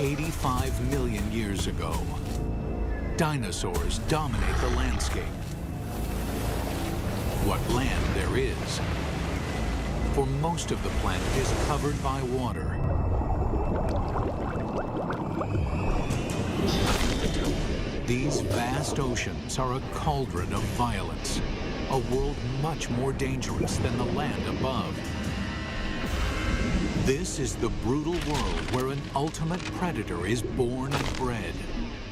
85 million years ago. Dinosaurs dominate the landscape. What land there is. For most of the planet is covered by water. These vast oceans are a cauldron of violence, a world much more dangerous than the land above. This is the brutal world where an ultimate predator is born and bred.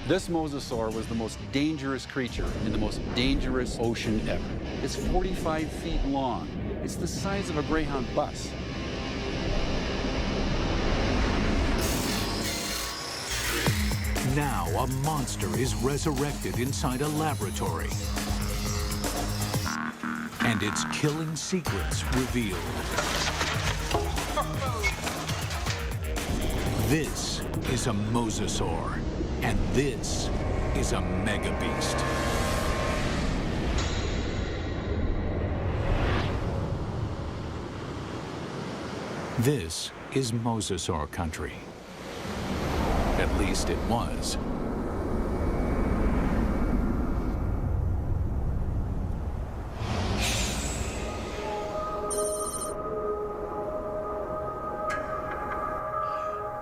This mosasaur was the most dangerous creature in the most dangerous ocean ever. It's 45 feet long. It's the size of a Greyhound bus. Now a monster is resurrected inside a laboratory. And its killing secrets revealed. This is a mosasaur, and this is a megabeast. This is mosasaur country. At least it was.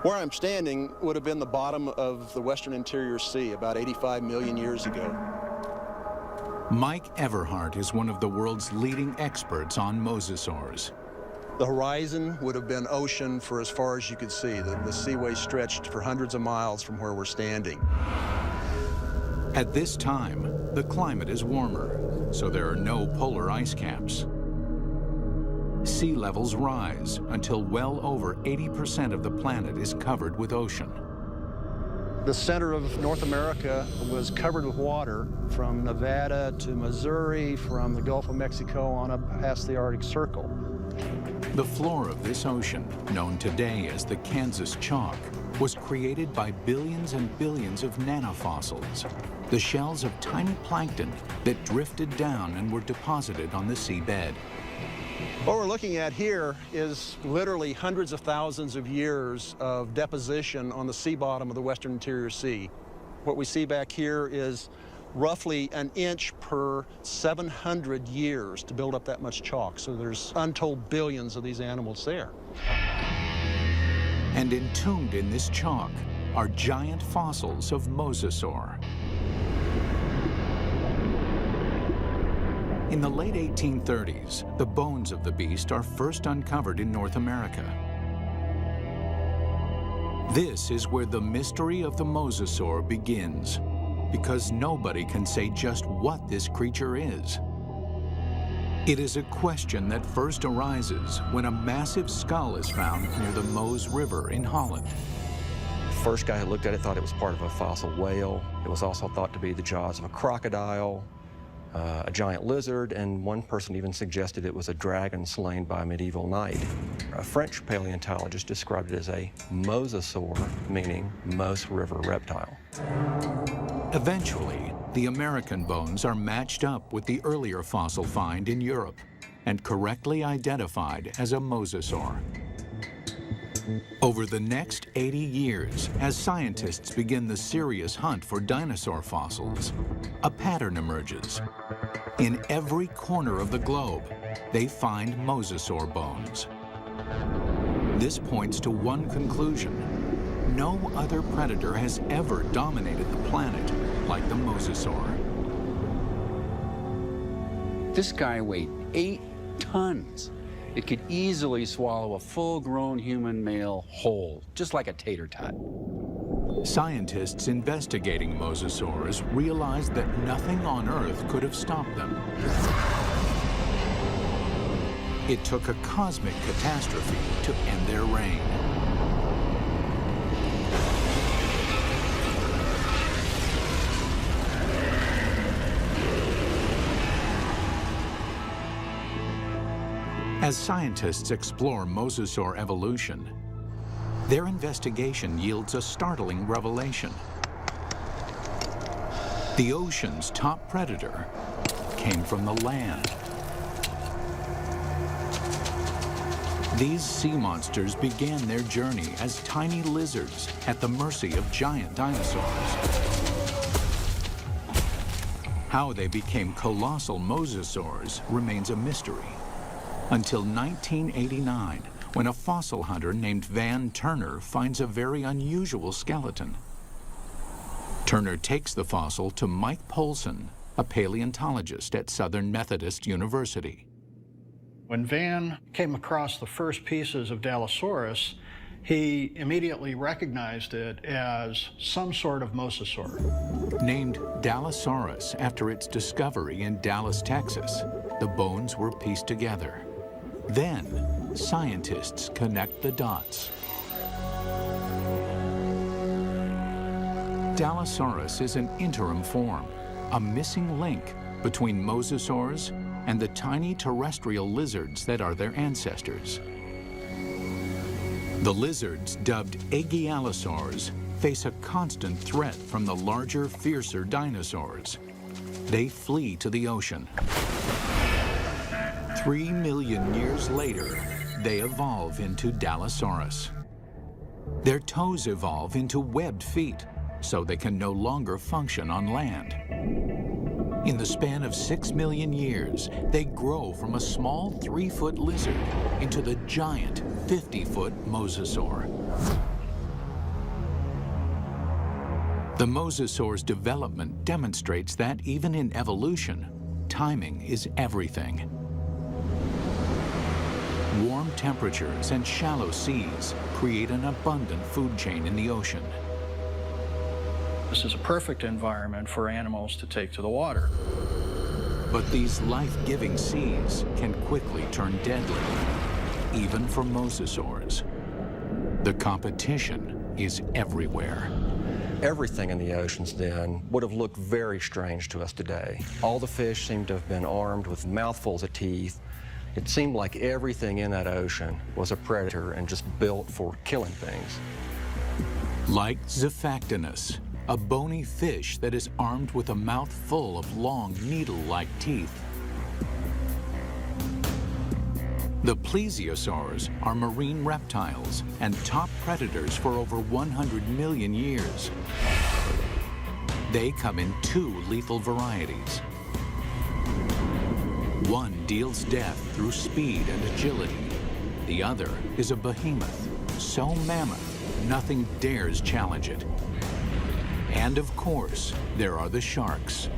Where I'm standing would have been the bottom of the Western Interior Sea about 85 million years ago. Mike Everhart is one of the world's leading experts on mosasaurs. The horizon would have been ocean for as far as you could see. The seaway stretched for hundreds of miles from where we're standing. At this time, the climate is warmer, so there are no polar ice caps. Sea levels rise until well over 80% of the planet is covered with ocean. The center of North America was covered with water from Nevada to Missouri, from the Gulf of Mexico on up past the Arctic Circle. The floor of this ocean, known today as the Kansas Chalk, was created by billions and billions of nanofossils, the shells of tiny plankton that drifted down and were deposited on the seabed. What we're looking at here is literally hundreds of thousands of years of deposition on the sea bottom of the Western Interior Sea. What we see back here is roughly an inch per 700 years to build up that much chalk. So there's untold billions of these animals there. And entombed in this chalk are giant fossils of mosasaur. In the late 1830s, the bones of the beast are first uncovered in North America. This is where the mystery of the mosasaur begins, because nobody can say just what this creature is. It is a question that first arises when a massive skull is found near the Meuse River in Holland. The first guy who looked at it thought it was part of a fossil whale. It was also thought to be the jaws of a crocodile, a giant lizard, and one person even suggested it was a dragon slain by a medieval knight. A French paleontologist described it as a mosasaur, meaning Meuse River reptile. Eventually, the American bones are matched up with the earlier fossil find in Europe and correctly identified as a mosasaur. Over the next 80 years, as scientists begin the serious hunt for dinosaur fossils, a pattern emerges. In every corner of the globe, they find mosasaur bones. This points to one conclusion. No other predator has ever dominated the planet like the mosasaur. This guy weighed 8 tons. It could easily swallow a full-grown human male whole, just like a tater tot. Scientists investigating mosasaurs realized that nothing on Earth could have stopped them. It took a cosmic catastrophe to end their reign. As scientists explore mosasaur evolution, their investigation yields a startling revelation. The ocean's top predator came from the land. These sea monsters began their journey as tiny lizards at the mercy of giant dinosaurs. How they became colossal mosasaurs remains a mystery. Until 1989, when a fossil hunter named Van Turner finds a very unusual skeleton. Turner takes the fossil to Mike Polson, a paleontologist at Southern Methodist University. When Van came across the first pieces of Dallosaurus, he immediately recognized it as some sort of mosasaur. Named Dallosaurus after its discovery in Dallas, Texas, the bones were pieced together. Then, scientists connect the dots. Dallosaurus is an interim form, a missing link between mosasaurs and the tiny terrestrial lizards that are their ancestors. The lizards, dubbed Aegialosaurs, face a constant threat from the larger, fiercer dinosaurs. They flee to the ocean. 3 million years later, they evolve into Dallosaurus. Their toes evolve into webbed feet, so they can no longer function on land. In the span of 6 million years, they grow from a small 3-foot lizard into the giant 50-foot mosasaur. The mosasaur's development demonstrates that even in evolution, timing is everything. Warm temperatures and shallow seas create an abundant food chain in the ocean. This is a perfect environment for animals to take to the water. But these life-giving seas can quickly turn deadly, even for mosasaurs. The competition is everywhere. Everything in the oceans then would have looked very strange to us today. All the fish seemed to have been armed with mouthfuls of teeth. It seemed like everything in that ocean was a predator and just built for killing things. Like Zephactinus, a bony fish that is armed with a mouth full of long, needle-like teeth. The plesiosaurs are marine reptiles and top predators for over 100 million years. They come in 2 lethal varieties. One deals death through speed and agility. The other is a behemoth, so mammoth, nothing dares challenge it. And of course, there are the sharks.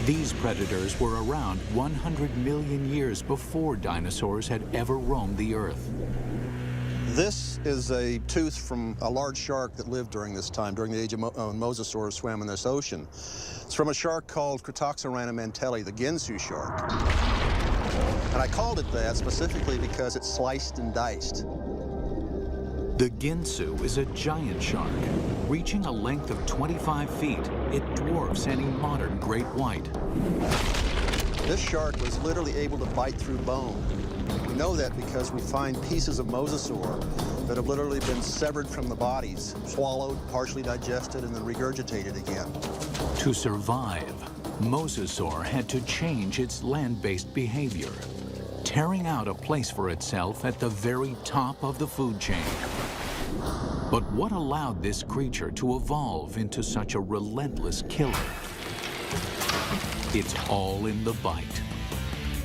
These predators were around 100 million years before dinosaurs had ever roamed the Earth. This is a tooth from a large shark that lived during this time, during the age of mosasaurs swam in this ocean. It's from a shark called Cratoxorana mantelli, the Ginsu shark. And I called it that specifically because it's sliced and diced. The Ginsu is a giant shark. Reaching a length of 25 feet, it dwarfs any modern great white. This shark was literally able to bite through bone. We know that because we find pieces of mosasaur that have literally been severed from the bodies, swallowed, partially digested, and then regurgitated again. To survive, mosasaur had to change its land-based behavior, tearing out a place for itself at the very top of the food chain. But what allowed this creature to evolve into such a relentless killer? It's all in the bite.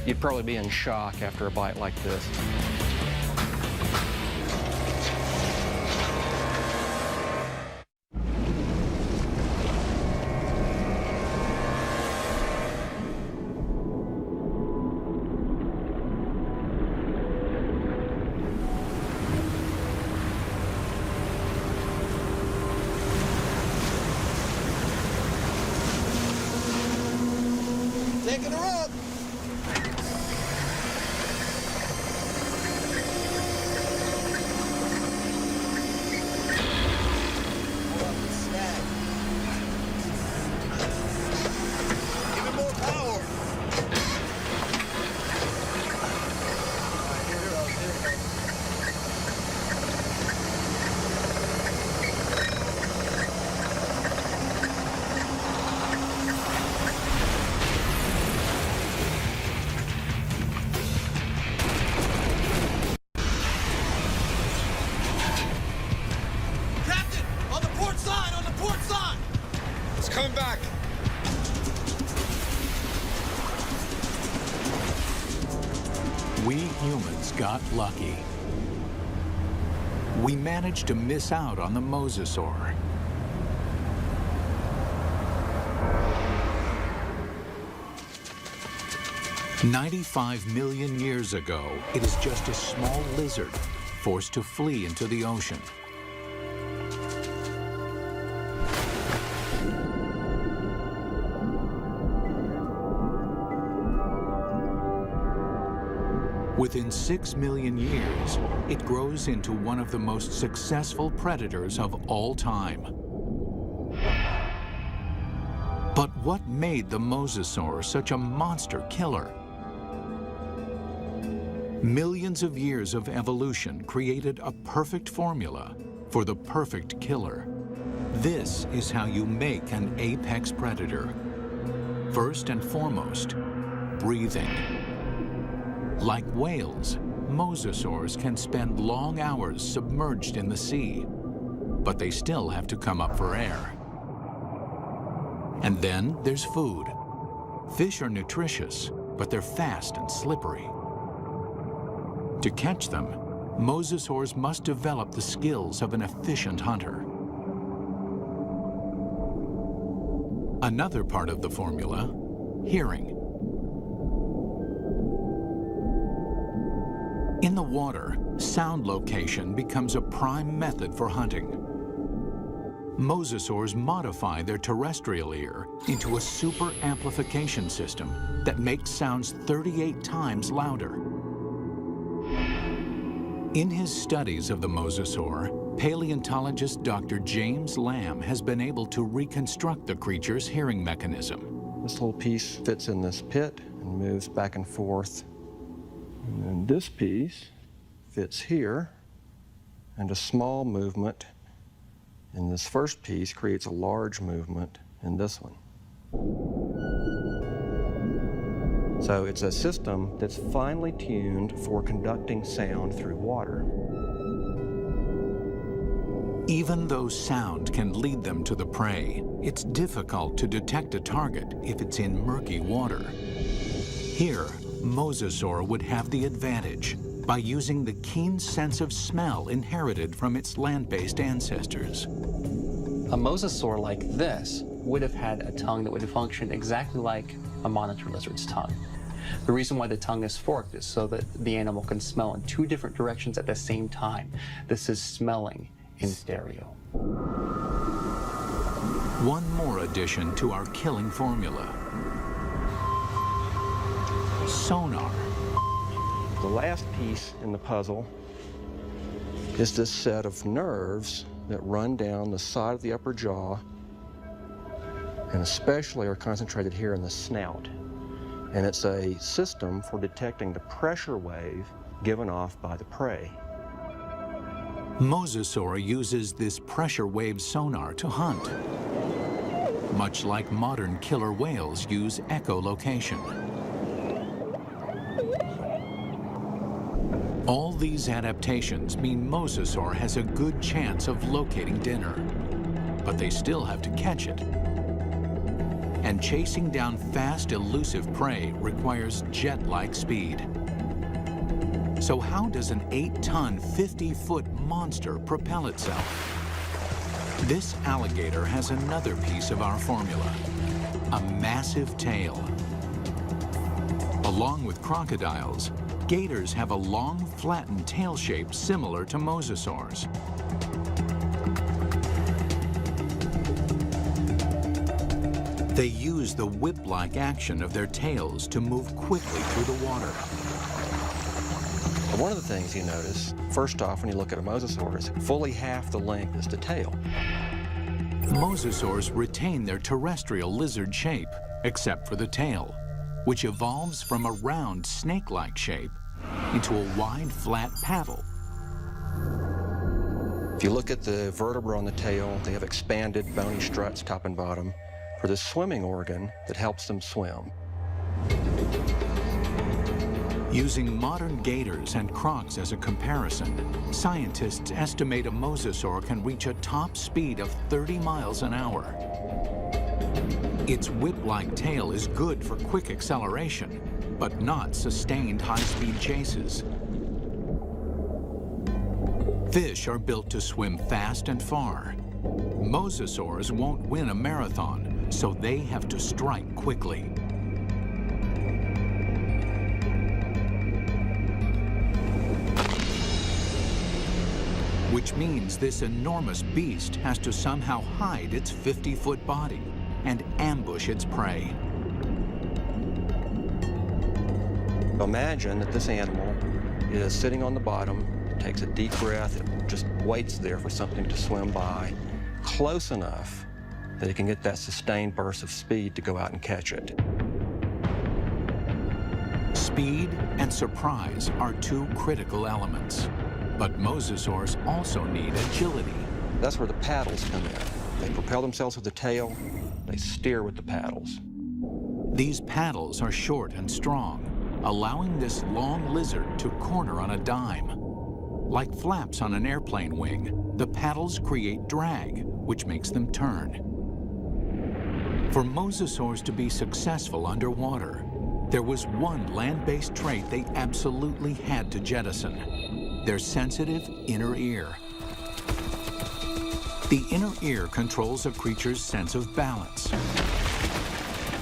You'd probably be in shock after a bite like this. Taking her up! We humans got lucky. We managed to miss out on the mosasaur. "95 million years ago, it is just a small lizard forced to flee into the ocean. Within 6 million years, it grows into one of the most successful predators of all time. But what made the mosasaur such a monster killer? Millions of years of evolution created a perfect formula for the perfect killer. This is how you make an apex predator. First and foremost, breathing. Like whales, mosasaurs can spend long hours submerged in the sea, but they still have to come up for air. And then there's food. Fish are nutritious, but they're fast and slippery. To catch them, mosasaurs must develop the skills of an efficient hunter. Another part of the formula, hearing. In the water, sound location becomes a prime method for hunting. Mosasaurs modify their terrestrial ear into a super amplification system that makes sounds 38 times louder. In his studies of the mosasaur, paleontologist Dr. James Lamb has been able to reconstruct the creature's hearing mechanism. This little piece fits in this pit and moves back and forth. And then this piece fits here, and a small movement in this first piece creates a large movement in this one. So it's a system that's finely tuned for conducting sound through water. Even though sound can lead them to the prey, it's difficult to detect a target if it's in murky water. Here, mosasaur would have the advantage by using the keen sense of smell inherited from its land-based ancestors. A mosasaur like this would have had a tongue that would have functioned exactly like a monitor lizard's tongue. The reason why the tongue is forked is so that the animal can smell in two different directions at the same time. This is smelling in stereo. One more addition to our killing formula: sonar. The last piece in the puzzle is this set of nerves that run down the side of the upper jaw and especially are concentrated here in the snout. And it's a system for detecting the pressure wave given off by the prey. Mosasaur uses this pressure wave sonar to hunt, much like modern killer whales use echolocation. All these adaptations mean mosasaur has a good chance of locating dinner, but they still have to catch it. And chasing down fast, elusive prey requires jet-like speed. So how does an 8-ton, 50-foot monster propel itself? This alligator has another piece of our formula: a massive tail. Along with crocodiles, gators have a long, flattened tail shape similar to mosasaurs. They use the whip-like action of their tails to move quickly through the water. One of the things you notice, first off, when you look at a mosasaur, is fully half the length is the tail. Mosasaurs retain their terrestrial lizard shape, except for the tail, which evolves from a round, snake-like shape into a wide, flat paddle. If you look at the vertebra on the tail, they have expanded bony struts top and bottom for the swimming organ that helps them swim. Using modern gators and crocs as a comparison, scientists estimate a mosasaur can reach a top speed of 30 miles an hour. Its whip-like tail is good for quick acceleration, but not sustained high-speed chases. Fish are built to swim fast and far. Mosasaurs won't win a marathon, so they have to strike quickly. Which means this enormous beast has to somehow hide its 50-foot body and ambush its prey. Imagine that this animal is sitting on the bottom, takes a deep breath, it just waits there for something to swim by, close enough that it can get that sustained burst of speed to go out and catch it. Speed and surprise are two critical elements, but mosasaurs also need agility. That's where the paddles come in. They propel themselves with the tail, they steer with the paddles. These paddles are short and strong, allowing this long lizard to corner on a dime. Like flaps on an airplane wing, the paddles create drag, which makes them turn. For mosasaurs to be successful underwater, there was one land-based trait they absolutely had to jettison: their sensitive inner ear. The inner ear controls a creature's sense of balance.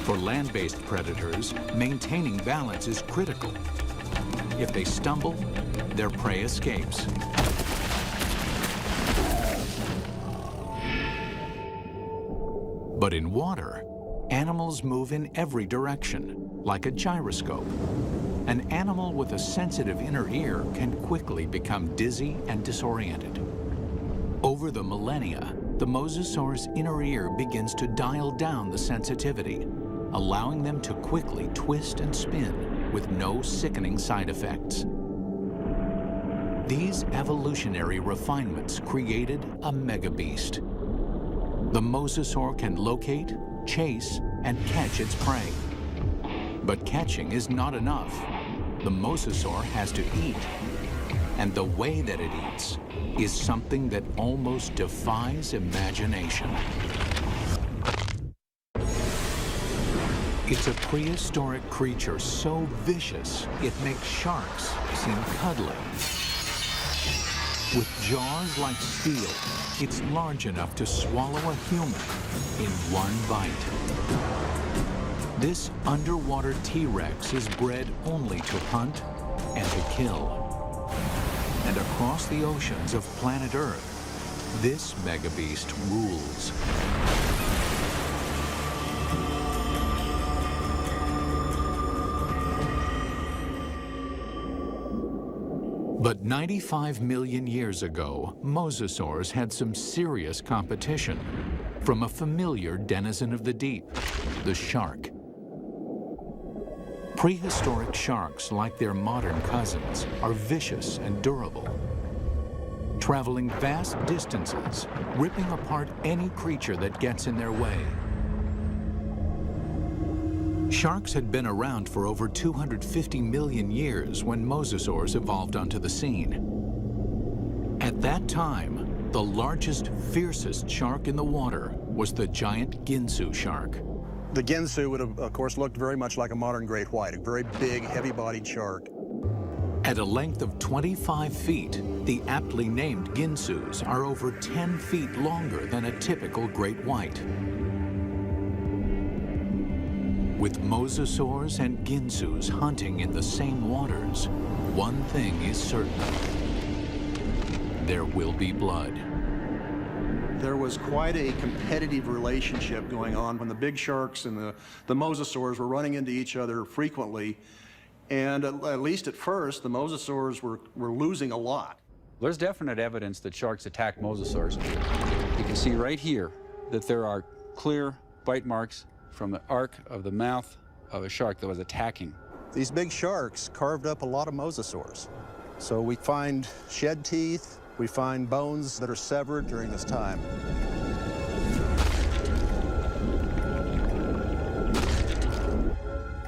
For land-based predators, maintaining balance is critical. If they stumble, their prey escapes. But in water, animals move in every direction, like a gyroscope. An animal with a sensitive inner ear can quickly become dizzy and disoriented. Over the millennia, the mosasaur's inner ear begins to dial down the sensitivity, allowing them to quickly twist and spin with no sickening side effects. These evolutionary refinements created a megabeast. The mosasaur can locate, chase, and catch its prey. But catching is not enough. The mosasaur has to eat. And the way that it eats is something that almost defies imagination. It's a prehistoric creature so vicious, it makes sharks seem cuddly. With jaws like steel, it's large enough to swallow a human in one bite. This underwater T-Rex is bred only to hunt and to kill. And across the oceans of planet Earth, this megabeast rules. But 95 million years ago, mosasaurs had some serious competition from a familiar denizen of the deep, the shark. Prehistoric sharks, like their modern cousins, are vicious and durable, traveling vast distances, ripping apart any creature that gets in their way. Sharks had been around for over 250 million years when mosasaurs evolved onto the scene. At that time, the largest, fiercest shark in the water was the giant Ginsu shark. The Ginsu would have, of course, looked very much like a modern great white, a very big, heavy-bodied shark. At a length of 25 feet, the aptly named Ginsus are over 10 feet longer than a typical great white. With mosasaurs and Ginsus hunting in the same waters, one thing is certain: there will be blood. There was quite a competitive relationship going on when the big sharks and the mosasaurs were running into each other frequently. And at least at first, the mosasaurs were losing a lot. There's definite evidence that sharks attack mosasaurs. You can see right here that there are clear bite marks from the arc of the mouth of a shark that was attacking. These big sharks carved up a lot of mosasaurs. So we find shed teeth, we find bones that are severed during this time.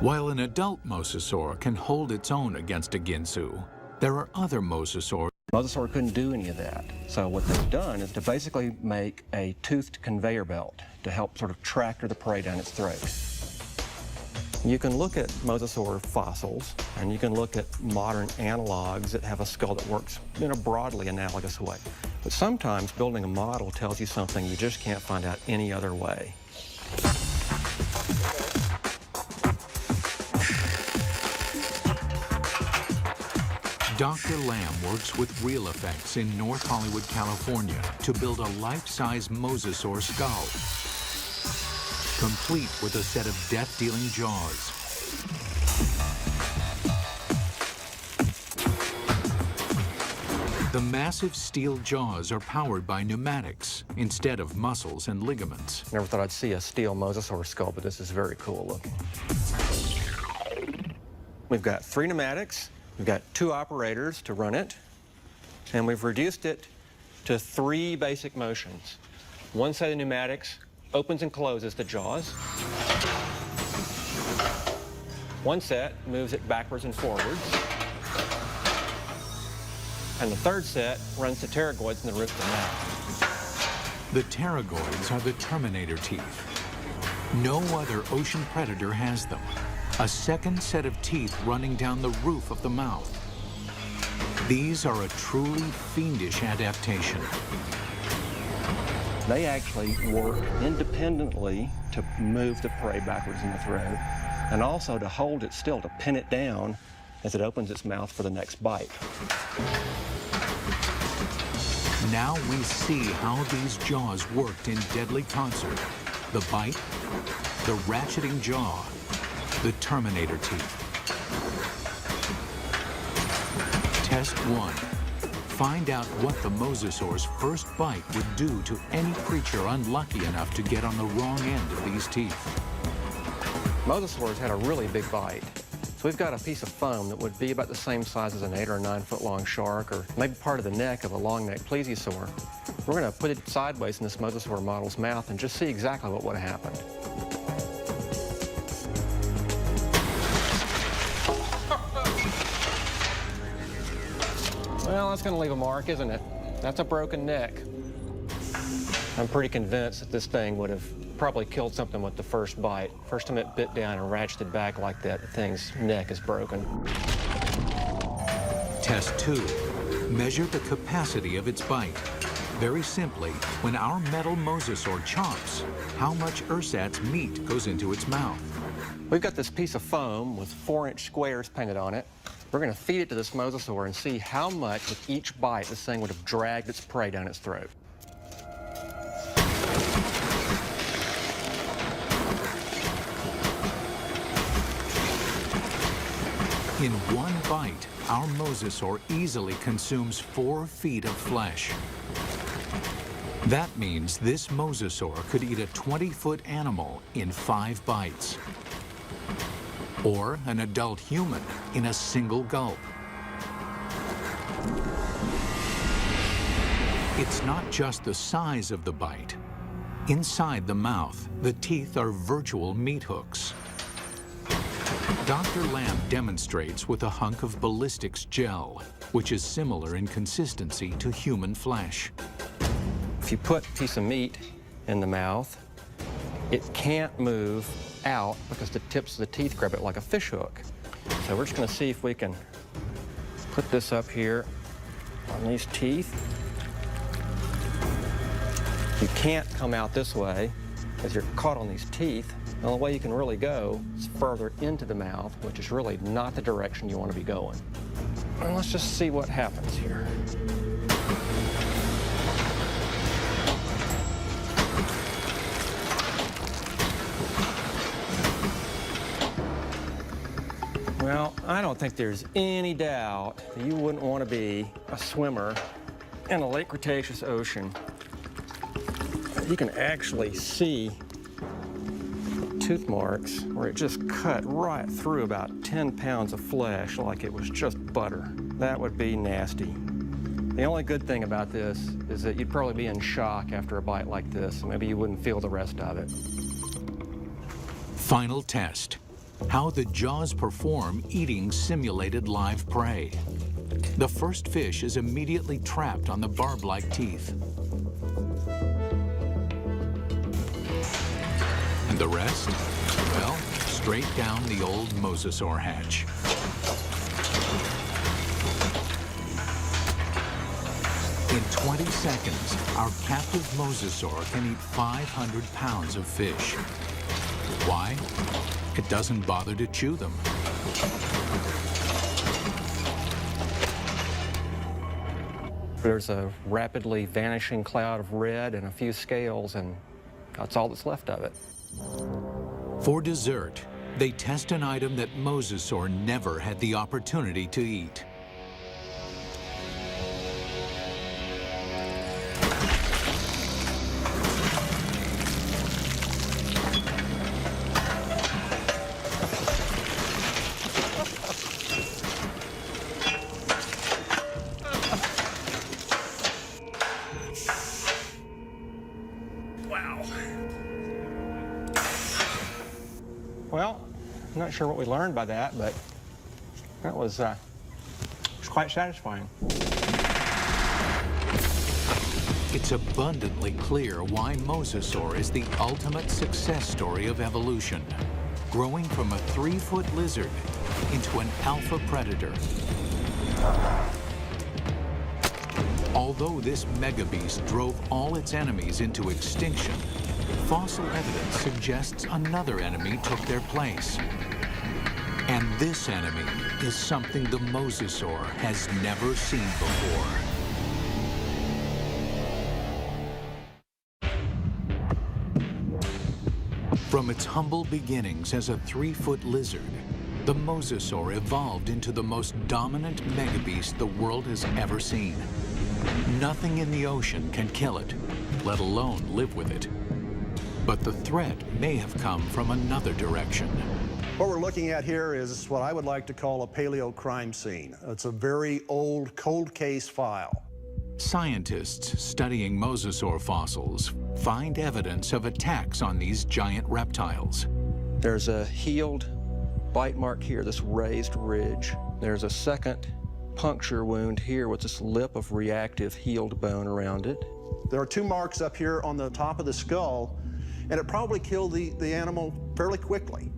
While an adult mosasaur can hold its own against a Ginsu, there are other mosasaurs. Mosasaur couldn't do any of that. So what they've done is to basically make a toothed conveyor belt to help sort of tractor the prey down its throat. You can look at mosasaur fossils, and you can look at modern analogs that have a skull that works in a broadly analogous way. But sometimes building a model tells you something you just can't find out any other way. Dr. Lamb works with Real Effects in North Hollywood, California to build a life-size mosasaur skull, complete with a set of death-dealing jaws. The massive steel jaws are powered by pneumatics instead of muscles and ligaments. Never thought I'd see a steel mosasaur skull, but this is very cool looking. We've got 3 pneumatics. We've got 2 operators to run it, and we've reduced it to 3 basic motions. One set of pneumatics opens and closes the jaws. One set moves it backwards and forwards. And the third set runs the pterygoids in the roof of the mouth. The pterygoids are the Terminator teeth. No other ocean predator has them. A second set of teeth running down the roof of the mouth. These are a truly fiendish adaptation. They actually work independently to move the prey backwards in the throat, and also to hold it still, to pin it down as it opens its mouth for the next bite. Now we see how these jaws worked in deadly concert. The bite, the ratcheting jaw, the Terminator teeth. Test 1. Find out what the mosasaur's first bite would do to any creature unlucky enough to get on the wrong end of these teeth. Mosasaurs had a really big bite. So we've got a piece of foam that would be about the same size as an 8 or 9 foot long shark, or maybe part of the neck of a long-necked plesiosaur. We're going to put it sideways in this mosasaur model's mouth and just see exactly what would have happened. Well, that's going to leave a mark, isn't it? That's a broken neck. I'm pretty convinced that this thing would have probably killed something with the first bite. First time it bit down and ratcheted back like that, the thing's neck is broken. Test 2. Measure the capacity of its bite. Very simply, when our metal mosasaur chomps, how much ersatz meat goes into its mouth? We've got this piece of foam with 4-inch squares painted on it. We're going to feed it to this mosasaur and see how much with each bite this thing would have dragged its prey down its throat. In one bite, our mosasaur easily consumes 4 feet of flesh. That means this mosasaur could eat a 20-foot animal in 5 bites. Or an adult human in a single gulp. It's not just the size of the bite. Inside the mouth, the teeth are virtual meat hooks. Dr. Lamb demonstrates with a hunk of ballistics gel, which is similar in consistency to human flesh. If you put a piece of meat in the mouth, it can't move out because the tips of the teeth grab it like a fish hook. So we're just going to see if we can put this up here on these teeth. You can't come out this way because you're caught on these teeth. The only way you can really go is further into the mouth, which is really not the direction you want to be going. And let's just see what happens here. Well, I don't think there's any doubt that you wouldn't want to be a swimmer in a late Cretaceous ocean. You can actually see tooth marks where it just cut right through about 10 pounds of flesh like it was just butter. That would be nasty. The only good thing about this is that you'd probably be in shock after a bite like this. Maybe you wouldn't feel the rest of it. Final test. How the jaws perform eating simulated live prey. The first fish is immediately trapped on the barb-like teeth. And the rest? Well, straight down the old mosasaur hatch. In 20 seconds, our captive mosasaur can eat 500 pounds of fish. Why? It doesn't bother to chew them. There's a rapidly vanishing cloud of red and a few scales, and that's all that's left of it. For dessert, they test an item that mosasaur never had the opportunity to eat. Well, I'm not sure what we learned by that, but that was quite satisfying. It's abundantly clear why mosasaur is the ultimate success story of evolution, growing from a 3-foot lizard into an alpha predator. Although this megabeast drove all its enemies into extinction, fossil evidence suggests another enemy took their place. And this enemy is something the mosasaur has never seen before. From its humble beginnings as a 3-foot lizard, the mosasaur evolved into the most dominant megabeast the world has ever seen. Nothing in the ocean can kill it, let alone live with it. But the threat may have come from another direction. What we're looking at here is what I would like to call a paleo crime scene. It's a very old cold case file. Scientists studying mosasaur fossils find evidence of attacks on these giant reptiles. There's a healed bite mark here, this raised ridge. There's a second puncture wound here with this lip of reactive healed bone around it. There are 2 marks up here on the top of the skull, and it probably killed the animal fairly quickly.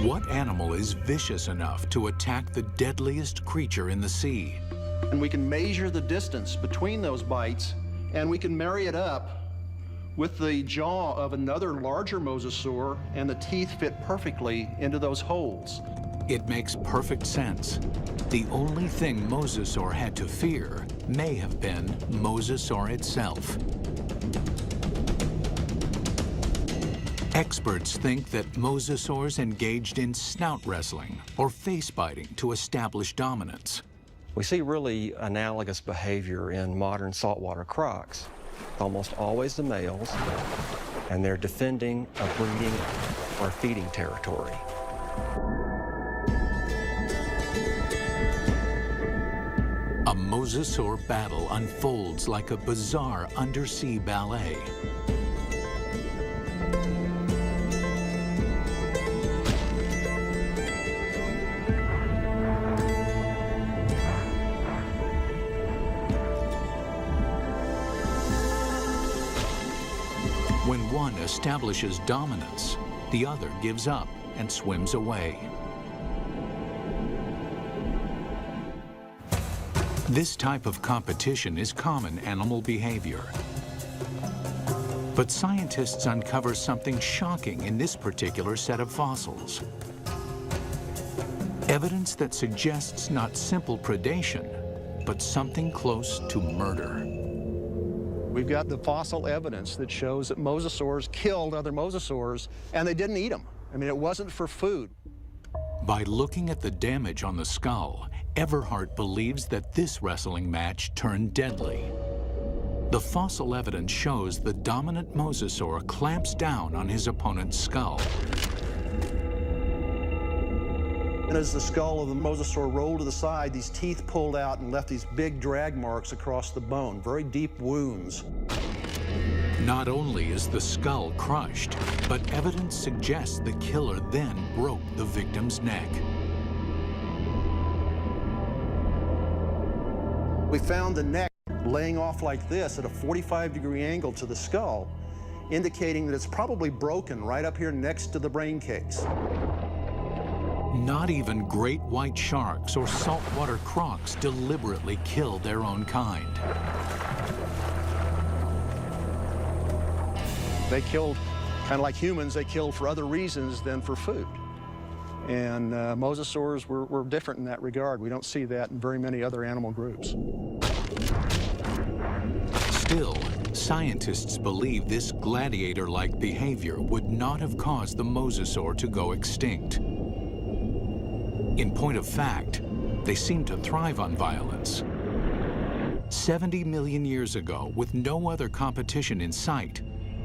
What animal is vicious enough to attack the deadliest creature in the sea? And we can measure the distance between those bites, and we can marry it up with the jaw of another larger mosasaur, and the teeth fit perfectly into those holes. It makes perfect sense. The only thing mosasaur had to fear may have been mosasaur itself. Experts think that mosasaurs engaged in snout wrestling or face biting to establish dominance. We see really analogous behavior in modern saltwater crocs. Almost always the males, and they're defending a breeding or feeding territory. A mosasaur battle unfolds like a bizarre undersea ballet. When one establishes dominance, the other gives up and swims away. This type of competition is common animal behavior. But scientists uncover something shocking in this particular set of fossils. Evidence that suggests not simple predation, but something close to murder. We've got the fossil evidence that shows that mosasaurs killed other mosasaurs, and they didn't eat them. I mean, it wasn't for food. By looking at the damage on the skull, Everhart believes that this wrestling match turned deadly. The fossil evidence shows the dominant mosasaur clamps down on his opponent's skull. And as the skull of the mosasaur rolled to the side, these teeth pulled out and left these big drag marks across the bone, very deep wounds. Not only is the skull crushed, but evidence suggests the killer then broke the victim's neck. We found the neck laying off like this at a 45-degree angle to the skull. indicating that it's probably broken right up here next to the brain case. Not even great white sharks or saltwater crocs deliberately kill their own kind. They killed, kind of like humans, they killed for other reasons than for food. And mosasaurs were different in that regard. We don't see that in very many other animal groups. Still, scientists believe this gladiator-like behavior would not have caused the mosasaur to go extinct. In point of fact, they seem to thrive on violence. 70 million years ago, with no other competition in sight,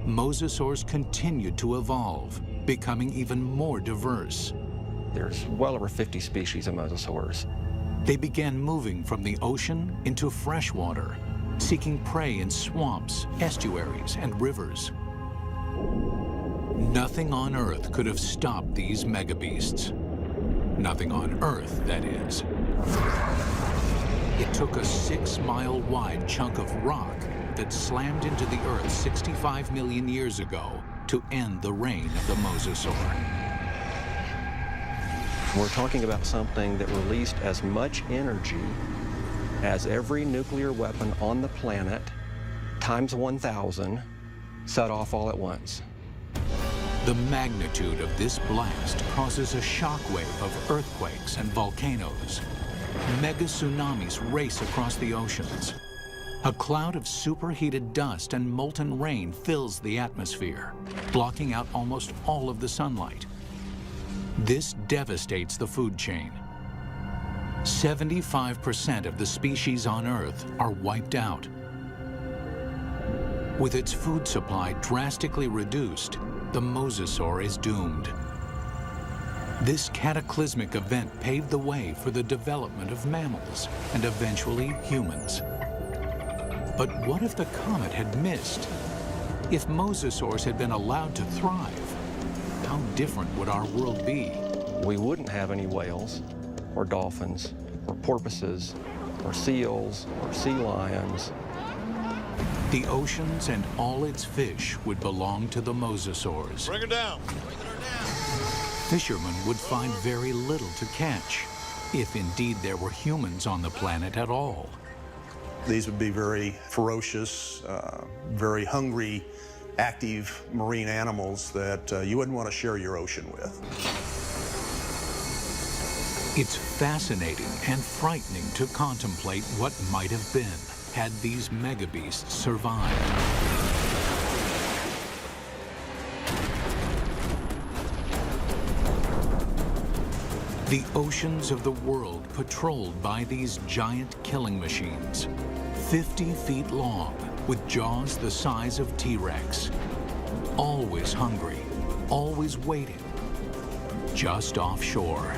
mosasaurs continued to evolve, becoming even more diverse. There's well over 50 species of mosasaurs. They began moving from the ocean into freshwater, seeking prey in swamps, estuaries, and rivers. Nothing on Earth could have stopped these megabeasts. Nothing on Earth, that is. It took a 6-mile-wide chunk of rock that slammed into the Earth 65 million years ago to end the reign of the mosasaur. We're talking about something that released as much energy as every nuclear weapon on the planet, times 1,000, set off all at once. The magnitude of this blast causes a shockwave of earthquakes and volcanoes. Mega tsunamis race across the oceans. A cloud of superheated dust and molten rain fills the atmosphere, blocking out almost all of the sunlight. This devastates the food chain. 75% of the species on Earth are wiped out. With its food supply drastically reduced, the mosasaur is doomed. This cataclysmic event paved the way for the development of mammals and eventually humans. But what if the comet had missed? If mosasaurs had been allowed to thrive, how different would our world be? We wouldn't have any whales, or dolphins, or porpoises, or seals, or sea lions. The oceans and all its fish would belong to the mosasaurs. Bring her down. Fishermen would find very little to catch, if indeed there were humans on the planet at all. These would be very ferocious, very hungry, active marine animals that you wouldn't want to share your ocean with. It's fascinating and frightening to contemplate what might have been had these megabeasts survived. The oceans of the world patrolled by these giant killing machines, 50 feet long, with jaws the size of T-Rex. Always hungry, always waiting, just offshore.